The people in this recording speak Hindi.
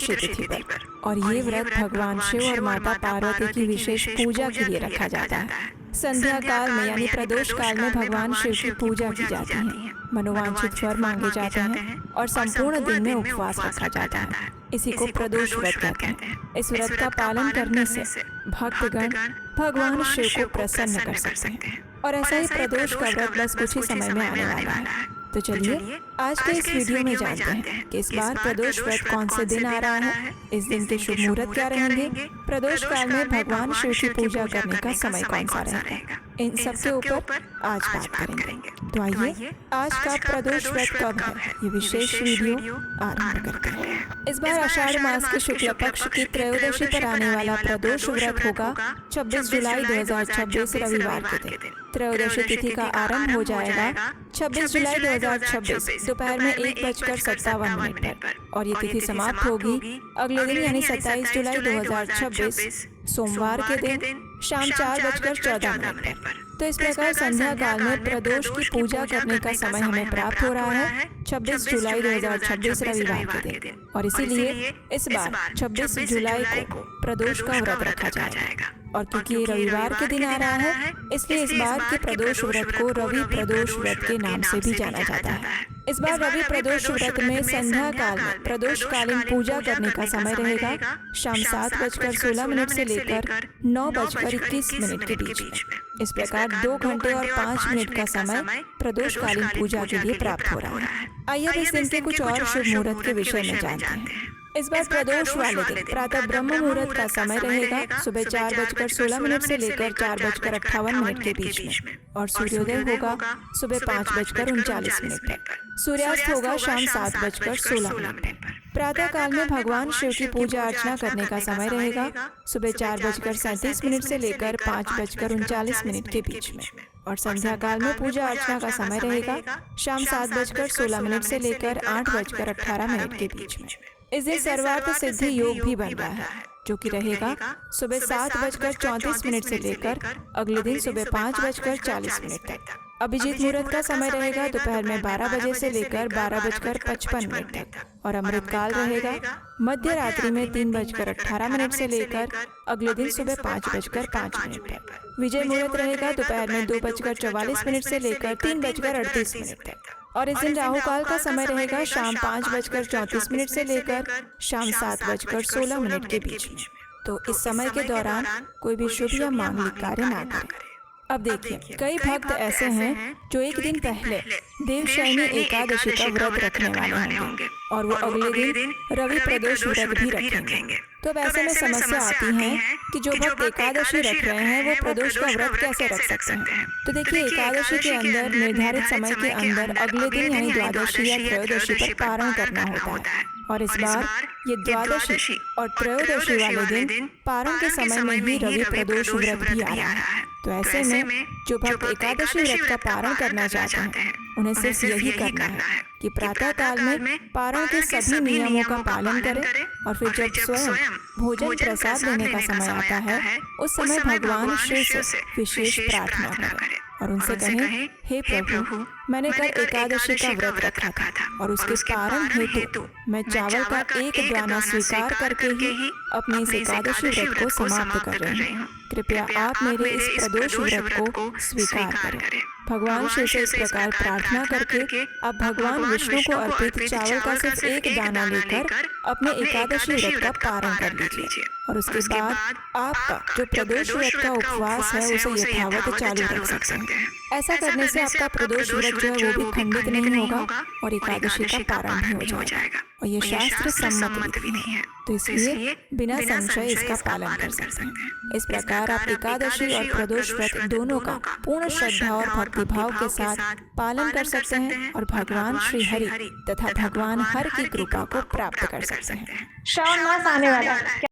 दशमी तिथि पर। और ये व्रत भगवान शिव और माता पार्वती की विशेष पूजा के लिए रखा जाता है। संध्या काल में यानी प्रदोष काल में भगवान शिव की पूजा की जाती है, मनोवांछित वर मांगे जाते हैं और संपूर्ण दिन में उपवास रखा जाता है। इसी को प्रदोष व्रत कहते हैं। इस व्रत का पालन करने से भक्तगण भगवान शिव को प्रसन्न कर सकते हैं। और ऐसा ही प्रदोष का व्रत बस कुछ ही समय में आने वाला है। तो चलिए आज के इस वीडियो में जानते हैं कि इस बार प्रदोष व्रत कौन से दिन आ रहा है, इस दिन के शुभ मुहूर्त क्या रहेंगे, प्रदोष काल में भगवान शिव की पूजा करने का समय कौन सा रहेगा, इन सब के ऊपर आज बात करेंगे। तो आइए आज का प्रदोष व्रत कब है, ये विशेष वीडियो आरंभ करते हैं। इस बार आषाढ़ मास के शुक्ल पक्ष की त्रयोदशी पर आने वाला प्रदोष व्रत होगा 26 जुलाई 2026 रविवार के दिन। त्रयोदशी तिथि का आरंभ हो जाएगा 26 जुलाई 2026 दोपहर में 1:57 पर और ये तिथि समाप्त होगी अगले दिन यानी 27 जुलाई 2026 सोमवार के दिन शाम 4:14 पर। तो इस प्रकार संध्या काल में प्रदोष की पूजा करने का समय हमें प्राप्त हो रहा है 26 जुलाई 2026 रविवार के दिन। और इसीलिए इस बार 26 जुलाई को प्रदोष का व्रत रखा जाएगा। और क्योंकि ये रविवार के दिन आ रहा है इसलिए इस बार के प्रदोष व्रत को रवि प्रदोष व्रत के नाम से भी जाना जाता है। इस बार रवि प्रदोष व्रत में संध्या काल में प्रदोष कालीन पूजा करने का समय रहेगा शाम 7:16 से लेकर 9:21 के बीच में। इस प्रकार 2 घंटे और 5 मिनट का समय प्रदोष कालीन पूजा के लिए प्राप्त हो रहा है। आइए अब इस दिन के कुछ और शुभ मुहूर्त के विषय में जानते हैं। इस बार प्रदोष वाले दिन प्रातः ब्रह्म मुहूर्त का समय रहेगा सुबह 4:16 से लेकर 4:58 के बीच में और सूर्योदय होगा सुबह 5:39 पर। सूर्यास्त होगा शाम 7:16 पर। प्रातः काल में भगवान शिव की पूजा अर्चना करने का समय रहेगा सुबह 4:37 से लेकर 5:39 के बीच में और संध्या काल में पूजा अर्चना का समय रहेगा शाम 7:16 से लेकर 8:18 के बीच में। इस दिन सर्वार्थ सिद्धि योग भी बन रहा है जो कि रहेगा सुबह 7:34 से लेकर अगले दिन सुबह 5:40 तक। अभिजीत मुहूर्त का समय रहेगा दोपहर में 12 बजे से लेकर 12:55 तक और अमृत काल रहेगा मध्य रात्रि में 3:18 से लेकर अगले दिन सुबह 5:05 तक। विजय मुहूर्त रहेगा दोपहर में 2:44 से लेकर 3:38 तक और इस दिन राहु काल का समय रहेगा शाम 5:34 से लेकर शाम 7:16 के बीच में। तो इस समय के दौरान कोई भी शुभ या मांगलिक कार्य ना करें। अब देखिए कई भक्त ऐसे हैं जो एक दिन पहले देवशयनी एकादशी का व्रत रखने वाले होंगे और वो अगले दिन रवि प्रदोष व्रत भी रखेंगे। तो अब ऐसे में समस्या आती है कि जो भक्त एकादशी रख रहे हैं वो प्रदोष का व्रत कैसे रख सकते हैं। तो देखिए एकादशी के अंदर निर्धारित समय के अंदर अगले दिन यानी द्वादशी या त्रयोदशी पर पारण करना होता है और इस बार ये द्वादशी और त्रयोदशी वाले दिन पारण के समय में ही रवि प्रदोष व्रत भी आ रहा है। तो ऐसे में जो भक्त एकादशी व्रत का पारण करना चाहते हैं उन्हें सिर्फ यही करना है कि प्रातः काल में पारण के सभी नियमों का पालन करें और फिर जब स्वयं भोजन प्रसाद लेने का समय आता है उस समय भगवान शिव से विशेष प्रार्थना करें और उनसे कहें, हे प्रभु मैंने कल एकादशी का व्रत रखा था और उसके पारण हेतु मैं चावल का एक दाना स्वीकार करके ही अपने इस एकादशी व्रत को समाप्त कर रही हूँ। कृपया आप मेरे इस प्रदोष व्रत को स्वीकार करें। भगवान शिव से इस प्रकार प्रार्थना करके आप भगवान विष्णु को अर्पित चावल का सिर्फ एक दाना लेकर अपने एकादशी व्रत का पारण कर लीजिए और उसके बाद आपका जो प्रदोष व्रत का उपवास है उसे यथावत चालू रख सकते हैं। ऐसा करने से आपका प्रदोष व्रत जो है वो भी खंडित नहीं होगा और एकादशी का पारण भी हो जाएगा और ये शास्त्र सम्मत भी नहीं है। तो इसलिए बिना संशय इसका पालन कर सकते हैं। इस प्रकार आप एकादशी और प्रदोष व्रत दोनों का पूर्ण श्रद्धा और भक्तिभाव के साथ पालन कर सकते हैं और भगवान श्री हरि तथा भगवान हर की कृपा को प्राप्त कर सकते हैं। श्रावण मास आने वाला है।